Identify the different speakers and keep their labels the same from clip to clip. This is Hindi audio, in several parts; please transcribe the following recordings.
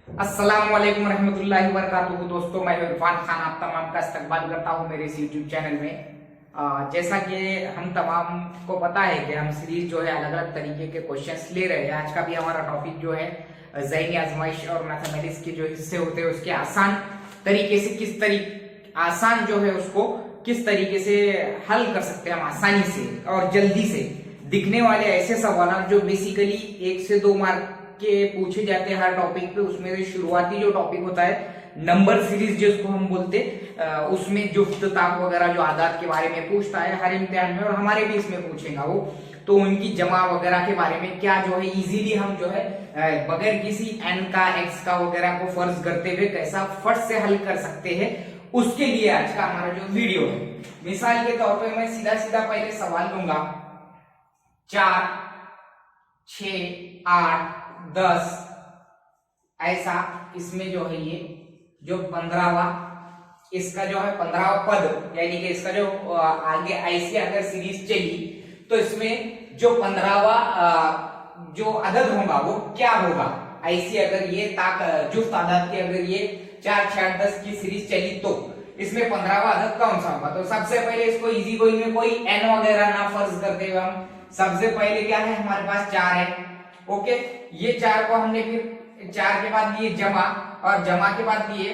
Speaker 1: अस्सलाम वालेकुम रहमतुल्लाहि व बरकातुहू। दोस्तों, मैं इरफान खान आप तमाम का इस्तकबाल करता हूं मेरे इस यूट्यूब चैनल में। जैसा कि हम तमाम को पता है कि हम सीरीज जो है अलग अलग तरीके के क्वेश्चंस ले रहे हैं। आज का भी हमारा टॉपिक जो है ज़हनी आजमाइश और मैथमेटिक्स के जो हिस्से होते हैं उसके आसान तरीके से आसान जो है उसको किस तरीके से हल कर सकते हैं हम आसानी से और जल्दी से दिखने वाले ऐसे सवाल जो बेसिकली 1 से 2 मार्क के पूछे जाते हैं हर टॉपिक पे। उसमें से शुरुआती जो टॉपिक होता है नंबर सीरीज जिसको हम बोलते उसमें जुफ्त ताक वगैरह जो आदात के बारे में पूछता है हर इम्तिहान में, और हमारे भी इसमें पूछेगा वो। तो उनकी जमा वगैरह के बारे में क्या जो है इजीली हम जो है बगैर किसी एन का एक्स का वगैरह को फर्ज करते हुए कैसा फट से हल कर सकते हैं, उसके लिए आज का हमारा जो वीडियो है। मिसाल के तौर पे मैं सीधा सीधा पहले सवाल लूंगा 4, 6, 8, 10 ऐसा। इसमें जो है ये जो 15वां इसका जो है 15वां पद, यानी कि इसका जो आगे ऐसे अगर सीरीज चली तो इसमें जो 15वां जो अदद होगा वो क्या होगा। ऐसी अगर ये जुफ्त आदत की अगर ये 4, 6, 8, 10 की सीरीज चली तो इसमें 15वां अदद कौन सा होगा। तो सबसे पहले इसको इजी गोइंग में कोई एन वगैरह ना फर्ज करते हुए हम सबसे पहले क्या है हमारे पास 4 है। ओके, ये 4 को हमने फिर 4 के बाद लिए जमा, और जमा के बाद लिए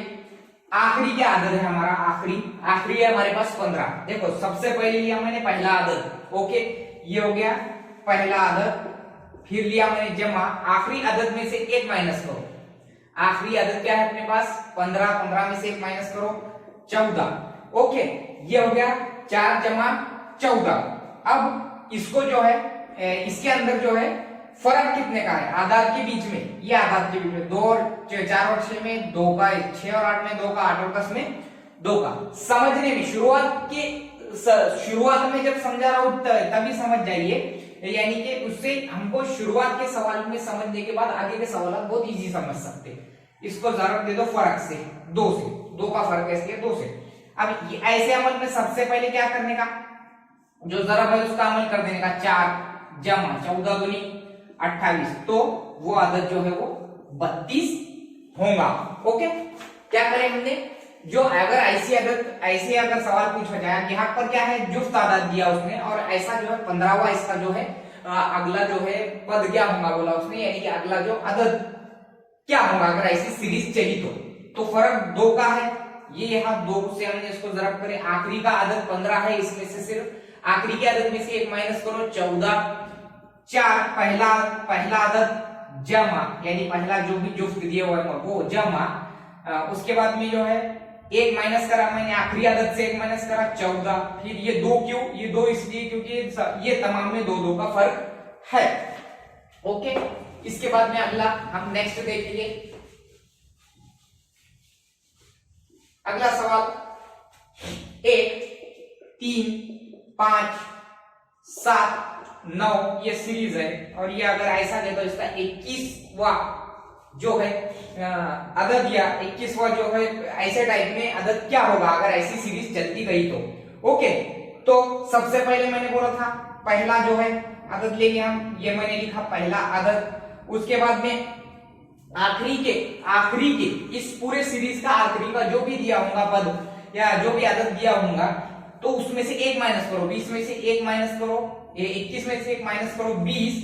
Speaker 1: आखिरी क्या आदद है हमारा, आखिरी है हमारे पास 15। देखो सबसे पहले लिया मैंने पहला आदद। ओके, ये हो गया पहला आदद। फिर लिया मैंने जमा, आखिरी आदद में से 1 माइनस करो। आखिरी आदद क्या है अपने पास 15, 15 में से 1 माइनस करो 14। ओके, ये हो गया 4 जमा 14। अब इसको जो है इसके अंदर जो है फर्क कितने का है आदाद के बीच में, ये आदाद के बीच में 2 और 4 और 6 में 2 का, 6 और 8 में 2 का, 8 और 10 में 2 का। समझने में शुरुआत में जब समझा रहा हूं तभी समझ जाइए, यानी कि उससे हमको शुरुआत के सवाल में समझने के बाद आगे के सवाल बहुत इजी समझ सकते। इसको जरूरत दे दो फर्क से 2 का फर्क है इसलिए 2 से। अब ऐसे अमल में सबसे पहले क्या करने का, जो जरब है उसका अमल कर देने का। 4 जमा 14 दूनी 28, तो वो आदत जो है वो 32 होगा। ओके, क्या करें हमने, जो अगर ऐसे अगर सवाल पूछा जाए, यहाँ पर क्या है जुफ्त आदत दिया उसने, और ऐसा जो है 15वां इसका जो है अगला जो है पद क्या होगा बोला उसने, यानी कि अगला जो आदत क्या होगा अगर ऐसी सीरीज चली तो फर्क 2 का है। ये यहाँ 2 से हमने इसको जरब करें, आखिरी का आदत 15 है, इसमें से सिर्फ आखिरी की आदत में से 1 माइनस करो 14। 4 पहला आदत जमा, यानी पहला जो भी जुफ्त दिया हुआ है वो जमा, उसके बाद में जो है 1 माइनस करा मैंने, आखिरी आदत से 1 माइनस करा 14। फिर ये 2 क्यों, ये 2 इसलिए क्योंकि ये तमाम में 2 का फर्क है। ओके, इसके बाद में अगला हम नेक्स्ट देखेंगे। अगला सवाल 1, 3, 5, 7, 9 ये सीरीज है, और ये अगर ऐसा दे तो इसका 21वां जो है अदद या 21वां जो है ऐसे टाइप में अदद क्या होगा अगर ऐसी सीरीज चलती गई तो। ओके, तो सबसे पहले मैंने बोला था पहला जो है अदद लेंगे हम, ये मैंने लिखा पहला अदद। उसके बाद में आखिरी के इस पूरे सीरीज का आखिरी का जो भी दिया होगा पद या जो भी आदत दिया होगा, तो उसमें से 1 माइनस करो, 20 में से 1 माइनस करो, ये 21 में से 1 माइनस करो 20।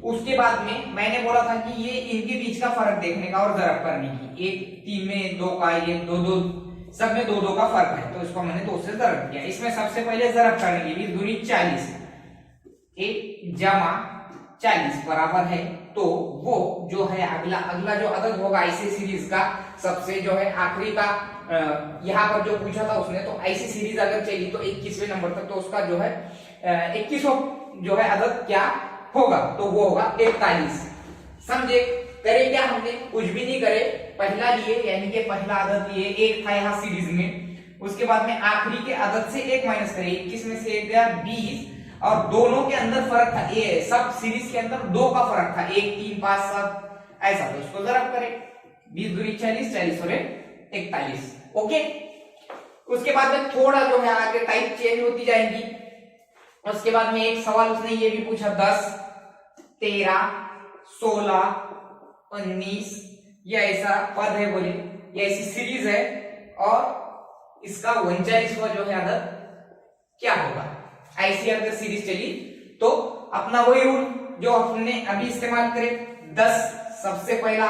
Speaker 1: उसके बाद में मैंने बोला था कि ये इनके बीच का फर्क देखने का और जरब करने की। 1 3 में 2 का, ये 2 सब में 2 का फर्क है, तो इसको मैंने 2 से जरब किया। इसमें सबसे पहले जरब करने की 20 दूनी 40, 1 जमा 40 बराबर है, तो वो जो है अगला जो अदद होगा ऐसे सीरीज का सबसे जो है आखिरी का यहाँ पर जो पूछा था उसने, तो ऐसी सीरीज अगर चली तो 21वें नंबर तक, तो उसका जो है 21वां जो है अदद क्या होगा, तो वो होगा 41। समझे, करे क्या हमने, कुछ भी नहीं करे, पहला लिए यानी कि पहला आदत लिए 1 था यहाँ सीरीज में, उसके बाद में आखिरी के आदत से 1 माइनस करे, 21 में से 1 गया 20, और दोनों के अंदर फर्क था, ये सब सीरीज के अंदर 2 का फर्क था, 1 3 5 7 ऐसा, तो इसको जरब करें 20 दूनी 40, 40 और 41। ओके, उसके बाद में थोड़ा जो है आगे टाइप चेंज होती जाएंगी। उसके बाद में एक सवाल उसने ये भी पूछा 10, 13, 16, 19, ये ऐसा पद है बोले, ये ऐसी सीरीज है और इसका 39वां जो है अदद क्या होगा। ऐसी अगर सीरीज चली तो अपना वही रूल जो हमने अभी इस्तेमाल करे, 10 सबसे पहला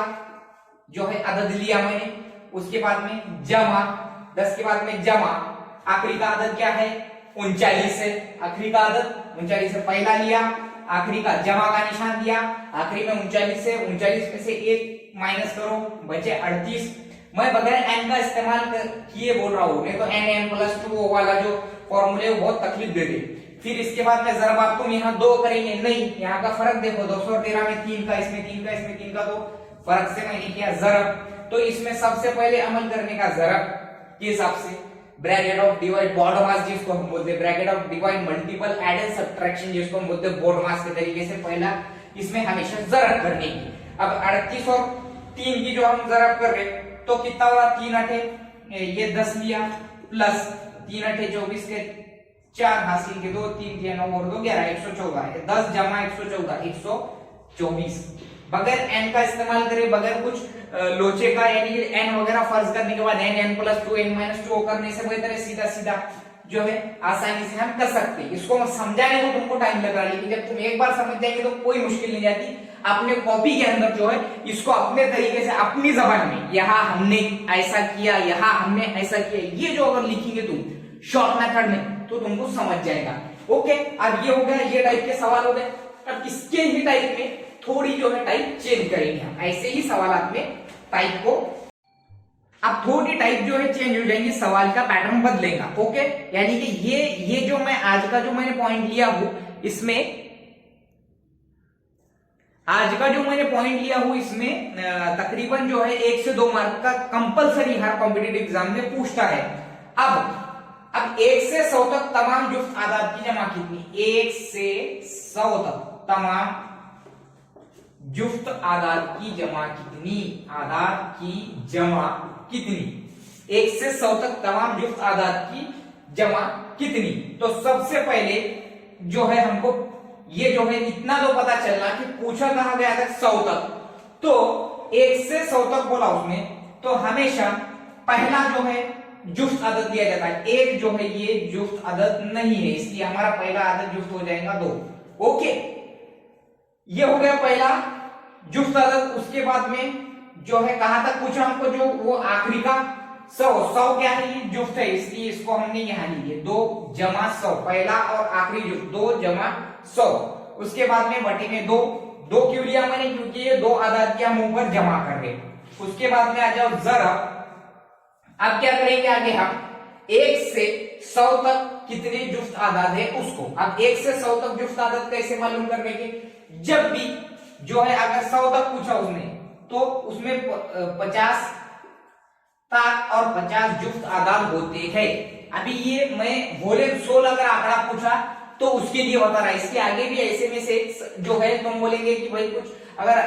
Speaker 1: जो है अदद लिया मैंने, उसके बाद में जमा, 10 के बाद में जमा, आखिरी का अदद क्या है 39 है, आखिरी का अदद 39 है, पहला लिया, आखिरी का जमा का निशान दिया, आखिरी में 39 है, 39 में से 1 माइनस करो, बचे 38। मैं बगैर एन का इस्तेमाल किए बोल रहा हूं, नहीं तो n+2 वाला जो फॉर्मूले वो बहुत तकलीफ दे दे। फिर इसके बाद में जरा बात तुम यहाँ 2 करेंगे, नहीं, यहाँ का फर्क देखो, 213 में 3 का, इसमें 3 का, इसमें 3 का, तो फर्क से मैंने किया जरब। तो इसमें सबसे पहले अमल करने का जरब के हिसाब से ब्रैकेट ऑफ डिवाइड बोर्ड मास जिसको हम बोलते हैं, bracket of divide multiple add and subtraction जिसको हम बोलते हैं बोर्ड मास के तरीके से पहला इसमें हमेशा जरब करने की। अब 38 और 3 की जो हम जरब कर रहे तो कितना हुआ, 3 अठे ये 10 लिया प्लस 3 अठे 24 के 4 हासिल के 2 3 दिया 9 और 2 11 114, 10 जमा 114 124। बगैर n का इस्तेमाल करें, बगैर कुछ लोचे का, यानी कि n वगैरह फर्ज करने के बाद n+2 n-2 करने से बेहतर सीधा सीधा जो है आसानी से हम कर सकते हैं। इसको मैं समझाने को तुमको टाइम लग रहा है, लेकिन जब तुम एक बार समझ जाएंगे तो कोई मुश्किल नहीं जाती। अपने कॉपी के अंदर जो है इसको अपने तरीके से अपनी जबान में, यहाँ हमने ऐसा किया, यहाँ हमने ऐसा किया, ये जो अगर लिखेंगे तुम शॉर्ट मेथड में तो तुमको समझ जाएगा। ओके, अब ये हो गया, ये टाइप के सवाल हो गए। अब इसके ही टाइप में थोड़ी जो है टाइप चेंज करेंगे हम, ऐसे ही सवाल में टाइप को अब थोड़ी टाइप जो है चेंज हो जाएंगी, सवाल का पैटर्न बदलेगा। ओके, यानी कि ये जो मैं आज का जो मैंने पॉइंट लिया हूं इसमें, आज का जो मैंने पॉइंट लिया हूं इसमें तकरीबन जो है 1 से 2 मार्क का कंपलसरी हर कॉम्पिटिटिव एग्जाम में पूछता है। अब 1 से 100 तक तमाम जुफ्त आदाद की जमा कितनी, 1 से 100 तक तमाम जुफ्त आदाद की जमा कितनी, आदाद की जमा कितनी, 1 से 100 तक तमाम जुफ्त आदाद की जमा कितनी। तो सबसे पहले जो है हमको ये जो है इतना तो पता चलना कि पूछा कहा गया था 100 तक, तो 1 से 100 तक बोला उसने, तो हमेशा पहला जो है जुफ्त आदत दिया जाता है। एक जो है ये जुफ्त आदत नहीं है, इसलिए हमारा पहला आदत जुफ्त हो जाएगा 2। ओके, ये हो गया पहला जुफ्त आदत। उसके बाद में जो है कहां तक पूछा हमको, जो वो आखिरी का 100 क्या है, ये जुफ्त है, इसलिए इसको हमने यहां लिए 2 जमा 100, पहला और आखिरी जुफ्त 2 जमा 100। उसके बाद में बटे में 2 क्यों लिया मैंने, क्योंकि ये 2 आदाद के हम ऊपर जमा कर रहे। उसके बाद में आ जाओ जरब। अब क्या करेंगे आगे हम, 1 से 100 तक कितने जुफ्त आदाद है उसको। अब 1 से 100 तक जुफ्त आदाद कैसे मालूम करने के, जब भी जो है अगर 100 तक पूछा उसने तो उसमें 50 तक और 50 जुफ्त आदाद होते हैं। अभी ये मैं बोले 16 अगर आंकड़ा पूछा तो उसके लिए बता रहा है, इसके आगे भी ऐसे में से जो है तुम बोलेंगे कि भाई कुछ अगर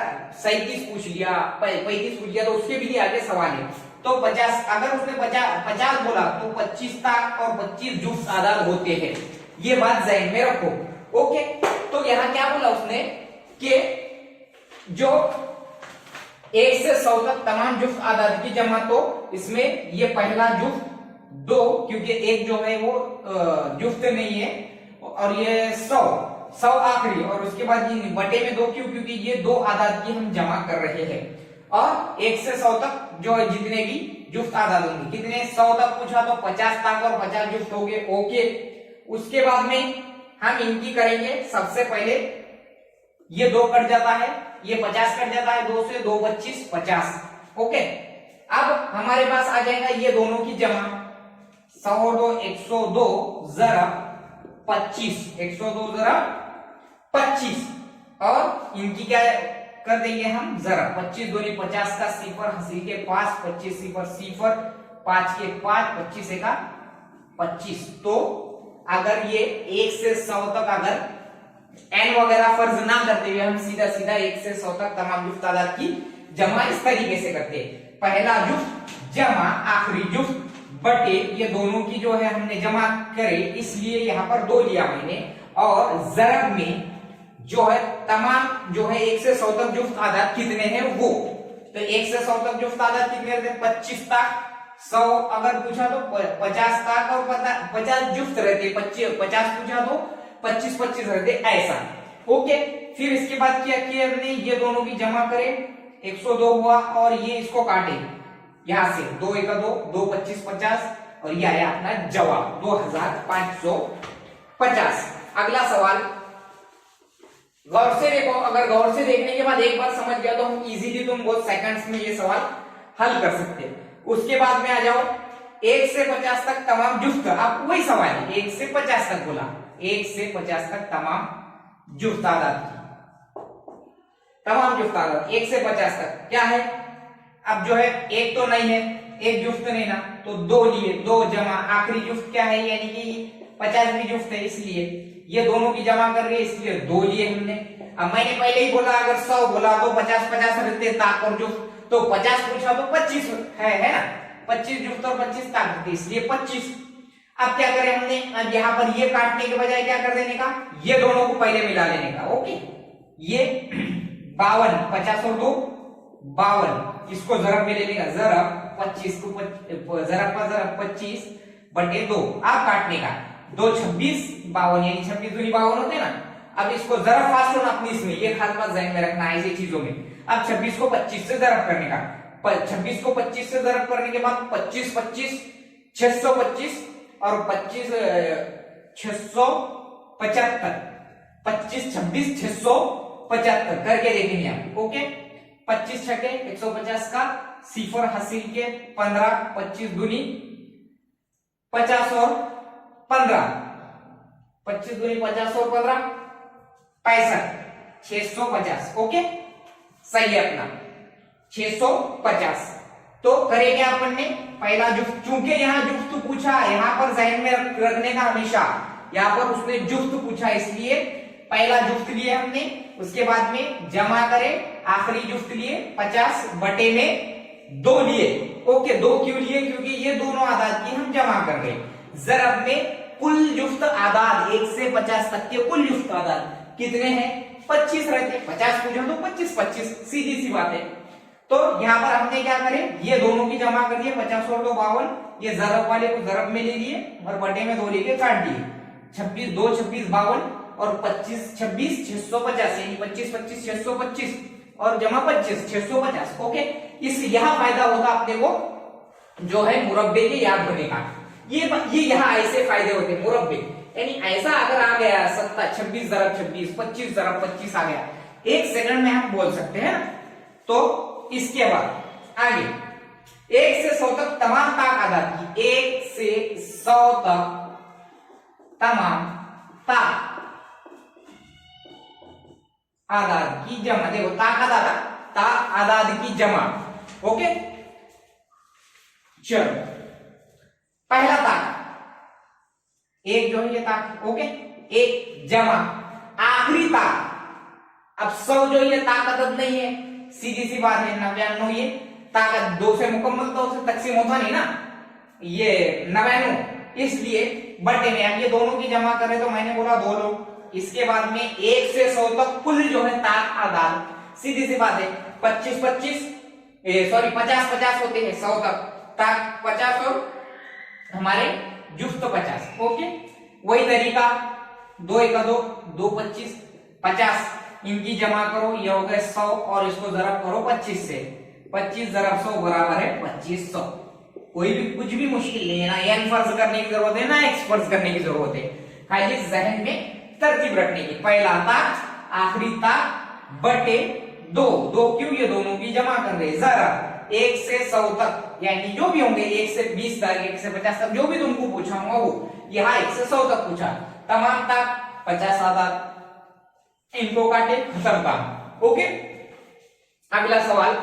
Speaker 1: 37 पूछ लिया, 35 पूछ लिया तो उसके भी लिए आगे सवाल है। तो 50 अगर उसने 50 बोला तो 25 तक और 25 जुफ्त आदाद होते हैं, ये बात ज़हन में रखो। ओके, तो यहाँ क्या बोला उसने कि जो 1 से 100 तक तमाम जुफ्त आदाद की जमा, तो इसमें ये पहला जुफ्त 2, क्योंकि एक जो है वो जुफ्त नहीं है, और ये 100 आखिरी, और उसके बाद ये बटे में 2 क्यों, क्योंकि ये 2 आदाद की हम जमा कर रहे हैं। और 1 से 100 तक जो है जितने भी जुफ्त आदाद होंगे, कितने 100 तक पूछा तो 50 तक और 50 जुफ्त हो गए। ओके, उसके बाद में हम इनकी करेंगे, सबसे पहले ये 2 कट जाता है, ये 50 कट जाता है, 2 से 2 25 50। ओके, अब हमारे पास आ जाएगा ये दोनों की जमा, 100 और 2 102 जरा 25, 102 जरा 25, और इनकी क्या कर देंगे हम जरा 25 दूनी 50 का 0 हंसी के 5 25 0 5 के 5 25 का 25। तो अगर ये 1 से 100 तक अगर n वगैरह फर्ज ना करते हुए हम सीधा 1 से 100 तक तमाम जुफ्त आदाद की जमा इस तरीके से करते हैं, पहला जुफ्त जमा आखिरी जुफ्त बटे ये दोनों की जो है हमने जमा करे, इसलिए यहाँ पर 2 लिया मैंने, और जरब में जो है तमाम जो है 1 से 100 तक जुफ्त आदाद कितने हैं वो, तो 1 से 100 तक जुफ्त आदाद कितने रहते हैं? 25 तक। 100 अगर पूछा तो 50 तक और 50 जुफ्त रहते, 50 पूछा तो 25 रहते, ऐसा। ओके, फिर इसके बाद क्या किया हमने, ये दोनों की जमा करें, 102 हुआ और ये इसको काटे यहां से, 2 1 2, 2 25 50 और ये आया अपना जवाब 2550। अगला सवाल गौर से देखो, अगर गौर से देखने के बाद एक बार समझ गया तो हम इजीली तुम बहुत सेकंड्स में ये सवाल हल कर सकते हैं। उसके बाद में आ जाओ 1 से 50 तक तमाम जुफ्त, अब वही सवाल है, 1 से 50 तक बोला, 1 से 50 तक तमाम जुफ्त आदाद की, तमाम जुफ्त आदाद 1 से 50 तक क्या है? अब जो है एक तो नहीं है, एक जुफ्त नहीं ना, तो 2 लिए, 2 जमा आखिरी जुफ्त क्या है, यानी कि 50वीं जुफ्त है, इसलिए ये दोनों की जमा कर रही है, इसलिए 2 लिए हमने। अब मैंने पहले ही बोला अगर 100 बोला तो 50 रहते ताक और जुफ्त, तो 50 पूछा तो 25 है ना, 25 जुफ्त और 25 ताक रहते, इसलिए 25। अब क्या करें हमने, अब यहाँ पर ये काटने के बजाय क्या कर देने का, ये दोनों को पहले मिला लेने का। ओके, ये 52, 50 और 2 52, इसको जरब में ले लेगा, जरब 25 को जरब का जरब 25 बटे 2, आप काटने का 2 26 52, यानी 26 दूनी 52 होते ना। अब इसको जरब फास्ट होना अपनी इसमें, ये खास बात ध्यान में रखना है ऐसी चीजों में। अब 26 को 25 से जरब करने का, 26 को 25 से जरब करने के बाद 25 25 625 और 25 675, 25 26 675 करके देखेंगे आप। ओके, 25 छके 150 का सिफर हासिल के 15, 25 दूनी 50 और 15, 25 दूनी 50 और 15 65, 650। ओके, सही है अपना 650। तो करेंगे अपन ने पहला जुफ्त, चूंकि यहाँ जुफ्त पूछा, यहाँ पर जहन में रखने का हमेशा, यहाँ पर उसने जुफ्त पूछा इसलिए पहला जुफ्त लिए हमने, उसके बाद में जमा करें, आखिरी जुफ्त लिए 50 बटे में 2 लिए। ओके, 2 क्यों लिए, क्योंकि ये दोनों आदाद की हम जमा कर रहे हैं। जरब में कुल जुफ्त आदाद 1 से 50 तक के कुल जुफ्त आदाद कितने हैं? 25 रहते, 50 पूछा तो 25 25, सीधी सी बात है। तो यहाँ पर हमने क्या करें, ये दोनों की जमा कर दिए, 50 और 2 52, ये जरब वाले को जरब में ले लिए और बटे में 2 लेके काट दिए, 26 2 26 52 और 25 26 650, यानी 25 25 625 और जमा 25 650। ओके, इस यहाँ फायदा होगा अपने को जो है मुरब्बे के याद होने का। ये यहाँ ऐसे फायदे होते हैं मुरब्बे, यानी ऐसा अगर आ गया 26 जरब 26 25 जरब 25 आ गया, 1 सेकंड में हम बोल सकते हैं ना। तो इसके बाद आगे 1 से 100 तक तमाम ताक आदाद की, 1 से 100 तक तमाम ताक आदाद की जमा, देखो ताक आदाद की जमा। ओके, चलो पहला ताक, एक जो है ये ताक, ओके, एक जमा आखिरी ताक। अब 100 जो ये ताक अदद नहीं है, सीधी सी बात है, 99 ये ताकत 2 से मुकम्मल तो उसे तकसीम होता नहीं ना, ये 99, इसलिए बटे में अब ये दोनों की जमा करें तो मैंने बोला 2 लोग। इसके बाद में 1 से 100 तक कुल जो है ताक आदाद, सीधी सी बात है, 25 25 सॉरी 50 50 होते हैं 100 तक, ताक 50 और हमारे जुफ्त 50। ओके, वही तरीका 2 1 2 2 25 50, इनकी जमा करो, ये हो गए 100 और इसको जरब करो 25 से, 25 जरब 100 बराबर है 2500। कोई भी कुछ भी मुश्किल नहीं है ना, एन फर्ज करने की जरूरत है ना एक्स फर्ज करने की जरूरत है, खाली जहन में तरतीब रखने की। पहला ताक आखिरी ताक बटे 2, 2 क्यों, ये दोनों की जमा कर रहे, जरब 1 से 100 तक, यानी जो भी होंगे 1 से 20 तक 1 से 50 तक जो भी तुमको पूछा होगा वो, यहाँ 1 से 100 तक पूछा, तमाम ताक 50 आदाद, इनको काटे, खत्म काम। ओके, अगला सवाल,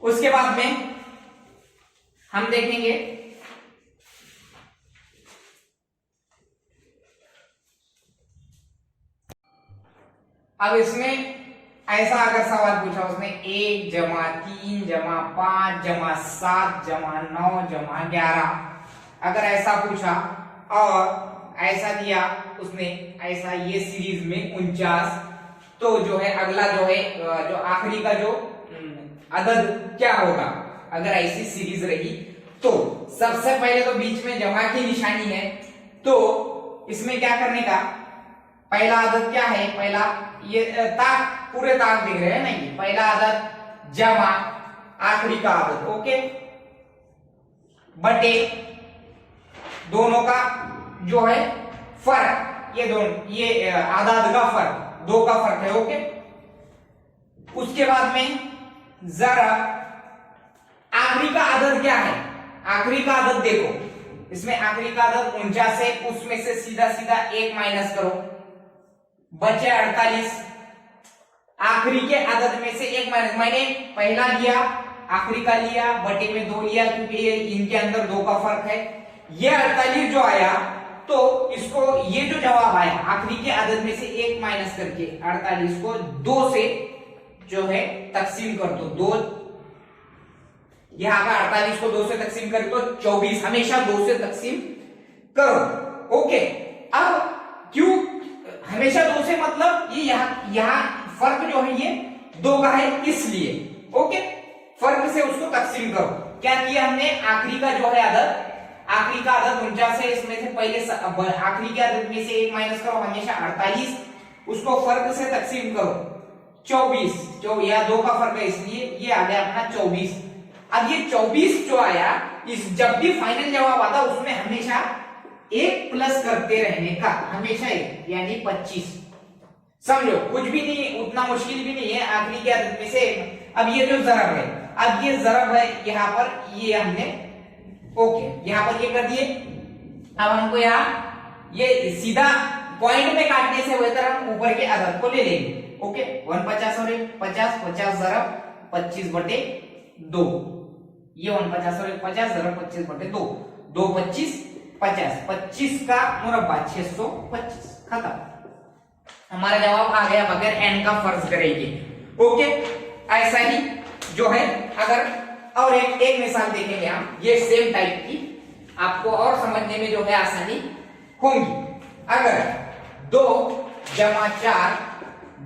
Speaker 1: उसके बाद में हम देखेंगे अब इसमें ऐसा अगर सवाल पूछा उसने 1 जमा 3 जमा 5 जमा 7 जमा 9 जमा 11, अगर ऐसा पूछा और ऐसा दिया उसने, ऐसा ये सीरीज में 49, तो जो है अगला जो है जो आखिरी का जो अदद क्या होगा अगर ऐसी सीरीज रही। तो सबसे पहले तो बीच में जमा की निशानी है, तो इसमें क्या करने का, पहला आदत क्या है, पहला ये ताक पूरे ताक दिख रहे हैं ना, ये पहला आदत जमा आखिरी का आदत, ओके, बटे दोनों का जो है फर्क, ये दोनों ये आदाद का फर्क, दो का फर्क है, ओके। उसके बाद में जरा आखिरी का आदत क्या है, आखिरी का आदत देखो, इसमें आखिरी का आदत 49 है, उसमें से सीधा सीधा 1 माइनस करो, बचे 48। आखिरी के आदत में से 1 माइनस, मैंने पहला लिया आखिरी का लिया, बटे में 2 लिया क्योंकि ये इनके अंदर 2 का फर्क है। ये 48 जो आया, तो इसको ये जो जवाब आया आखिरी के आदत में से 1 माइनस करके 48 को 2 से जो है तकसीम कर दो, 2 यहां का 48 को 2 से तकसीम कर दो 24, हमेशा 2 से तकसीम करो, ओके। अब क्यों हमेशा 2 से, मतलब ये यहां फर्क जो है ये 2 का है इसलिए, ओके, फर्क से उसको तकसीम करो। क्या किया हमने, आखिरी का जो है आदत, आखिरी का आदत 49 है, इसमें से पहले आखिरी के आदत में से 1 माइनस करो, हमेशा 48, उसको फर्क से तकसीम करो 24, जो या 2 का फर्क है इसलिए ये आ गया अपना 24। अब ये 24 जो आया, इस जब भी फाइनल जवाब आता उसमें हमेशा 1 प्लस करते रहने का, हमेशा 1 यानी 25, समझो कुछ भी नहीं, उतना मुश्किल भी नहीं है, आखिरी के आदत में से। अब ये जो जरब है, अब ये जरब है यहां पर, ये हमने ओके यहां पर ये कर दिए। अब हमको यहाँ ये सीधा पॉइंट में काटने से बेहतर हम ऊपर के अदद को ले लेंगे, ओके। 150 और 50, 50 जरब 25 बटे 2, ये 150 और 50 जरब 25 बटे 2, 2 25 50, 25 का मुरब्बा 625, खत्म, हमारा जवाब आ गया बगैर एन का फर्ज करेंगे, ओके। ऐसा ही जो है, अगर और एक मिसाल देखेंगे हम, ये सेम टाइप की, आपको और समझने में जो है आसानी होगी। अगर 2 जमा 4,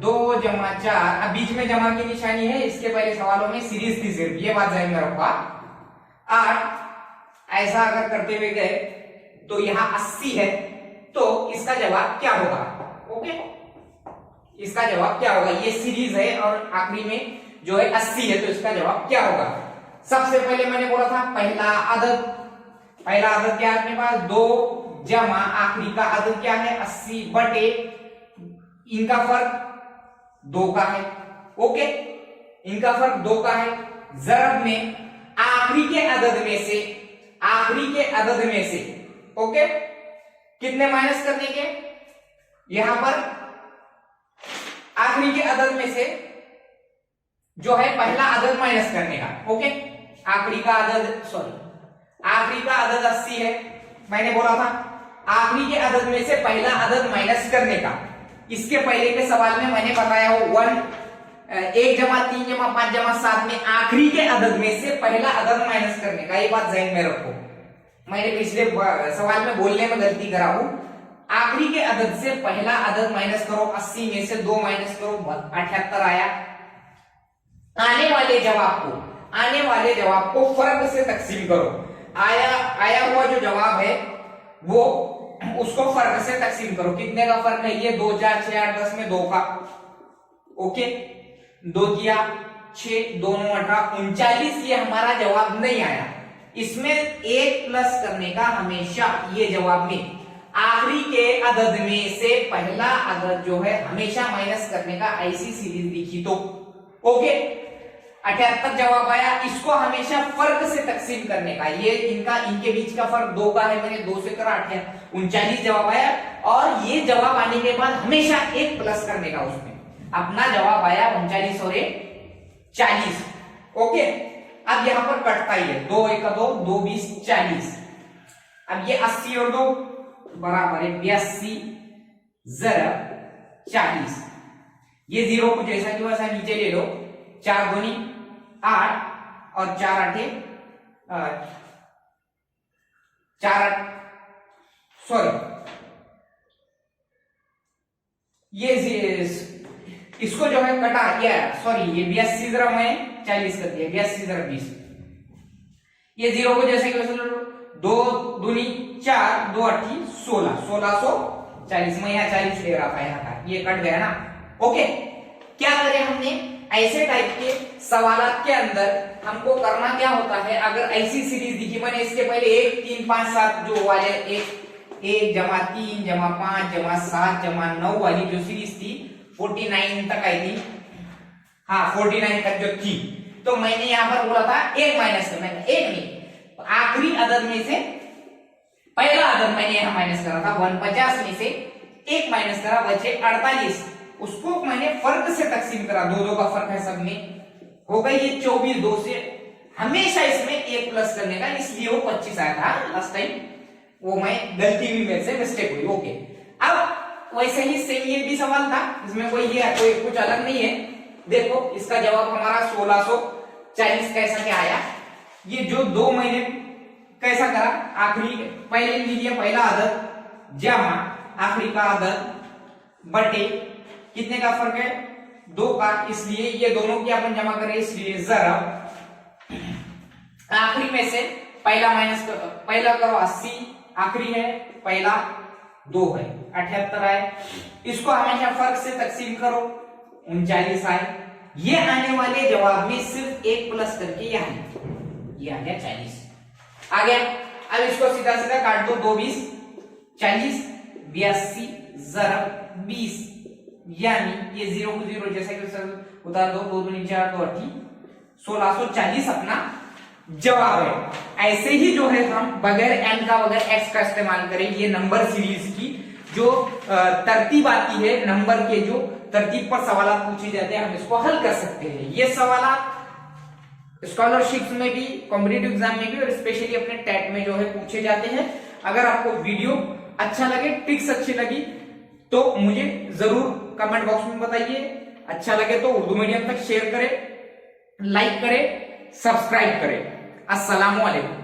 Speaker 1: 2 जमा 4, अब बीच में जमा की निशानी है, इसके पहले सवालों में सीरीज थी सिर्फ, ये बात ध्यान में रखो। 8 ऐसा अगर करते हुए गए तो यहाँ 80 है, तो इसका जवाब क्या होगा, ओके, इसका जवाब क्या होगा, ये सीरीज है और आखिरी में जो है 80 है, तो इसका जवाब क्या होगा। सबसे पहले मैंने बोला था पहला आदत क्या है अपने पास, 2 जमा आखिरी का आदत क्या है 80 बटे इनका फर्क 2 का है, ओके, इनका फर्क 2 का है। जरब में आखिरी के अदद में से ओके कितने माइनस करने के, यहां पर आखिरी के अदद में से जो है पहला अदद माइनस करने का, ओके। आखिरी का अदद 80 है, मैंने बोला था आखिरी के अदद में से पहला अदद माइनस करने का। इसके पहले के सवाल में मैंने बताया हो 1 जमा 3 जमा 5 जमा 7 में आखिरी के अदद में से पहला अदद माइनस करने का, ये बात ध्यान में रखो। मैंने पिछले सवाल में बोलने में गलती करा हूं, आखिरी के अदद से पहला अदद माइनस करो, 80 में से 2 माइनस करो 78 आया। आने वाले जवाब को फर्क से तकसीम करो, आया हुआ जो जवाब है वो उसको फर्क से तकसीम करो। कितने का फर्क है, ये 2 4 6 8 10 में 2 का, ओके, 2 किया 6 2 9 18 39, ये हमारा जवाब नहीं आया। इसमें 1 प्लस करने का, हमेशा ये जवाब में आखिरी के अदद में से पहला अदद जो है हमेशा माइनस करने का, ऐसी सीरीज लिखी तो ओके। 78 जवाब आया, इसको हमेशा फर्क से तकसीम करने का, ये इनके बीच का फर्क 2 का है, मैंने 2 से करा 39 जवाब आया, और ये जवाब आने के बाद हमेशा 1 प्लस करने का, उसमें अपना जवाब आया 39 और 40, ओके। अब यहां पर कटता ही है, 2 1 2 2 20 40। अब ये 80 और 2 बराबर है 82 जरब 40, ये 0 को जैसा कि वैसा नीचे ले लो, 4 दूनी 8 और 4 आठे 4 8 सॉरी इसको जो है कटा या सॉरी ये 82 जरा मैं 40 कर दिया, 82 जरा 20, ये 0 को जैसे कि 2 दूनी 4, 2 8 16, 1640 में यहाँ 40 ले रहा था, यहाँ था, ये कट गया ना। ओके, क्या करें हमने ऐसे टाइप के सवालात के अंदर हमको करना क्या होता है, अगर ऐसी सीरीज दिखी, मैंने इसके पहले 1 3 5 7 जो वाले 1 जमा 3 जमा 5 जमा 7 जमा 9 वाली जो सीरीज थी 49 तक आई थी, हाँ 49 तक जो थी, तो मैंने यहाँ पर बोला था 1 माइनस करना, 1 नहीं, आखिरी अदद में से पहला अदद मैंने यहाँ माइनस करा था, 150 में से 1 माइनस करा, बचे 48, उसको मैंने फर्क से तकसीम करा, 2 का फर्क है सब में, हो गई ये 24, 2 से हमेशा इसमें 1 प्लस करने का, इसलिए वो 25 आया था लास्ट टाइम, वो मैं गलती हुई, मेरे से मिस्टेक हुई। ओके, अब वैसे ही सेम ये भी सवाल था, इसमें कोई कुछ अलग नहीं है। देखो इसका जवाब हमारा 1640 कैसा क्या आया, ये जो 2 महीने कैसा करा, आखिरी पहले लीजिए पहला अदद जमा आखिरी का अदद बटे कितने का फर्क है, 2 का, इसलिए ये दोनों की अपन जमा करें, इसलिए जरा आखिरी में से पहला माइनस पहला करो 80, आखिरी है पहला 2 है 78 आए, इसको हमेशा फर्क से तकसीम करो, 39 आए, ये आने वाले जवाब में सिर्फ 1 प्लस करके ये आ गया 40 आ गया। अब इसको सीधा सीधा काट दो, 2 20 40 82 जरा 20, यानी ये 0 को 0 जैसे कि उतार दो, 2 दूनी 4 2 8 1640 अपना जवाब है। ऐसे ही जो है हम बगैर n का बगैर x का इस्तेमाल करें, ये नंबर सीरीज की जो तरतीब आती है, नंबर के जो तरतीब पर सवाल पूछे जाते हैं, हम इसको हल कर सकते हैं। ये सवाल स्कॉलरशिप में भी, कॉम्पिटिटिव एग्जाम में भी और स्पेशली अपने टेट में जो है पूछे जाते हैं। अगर आपको वीडियो अच्छा लगे, ट्रिक्स अच्छी लगी तो मुझे जरूर कमेंट बॉक्स में बताइए। अच्छा लगे तो उर्दू मीडियम तक शेयर करें, लाइक करें, सब्सक्राइब करें। अस्सलामु अलैकुम।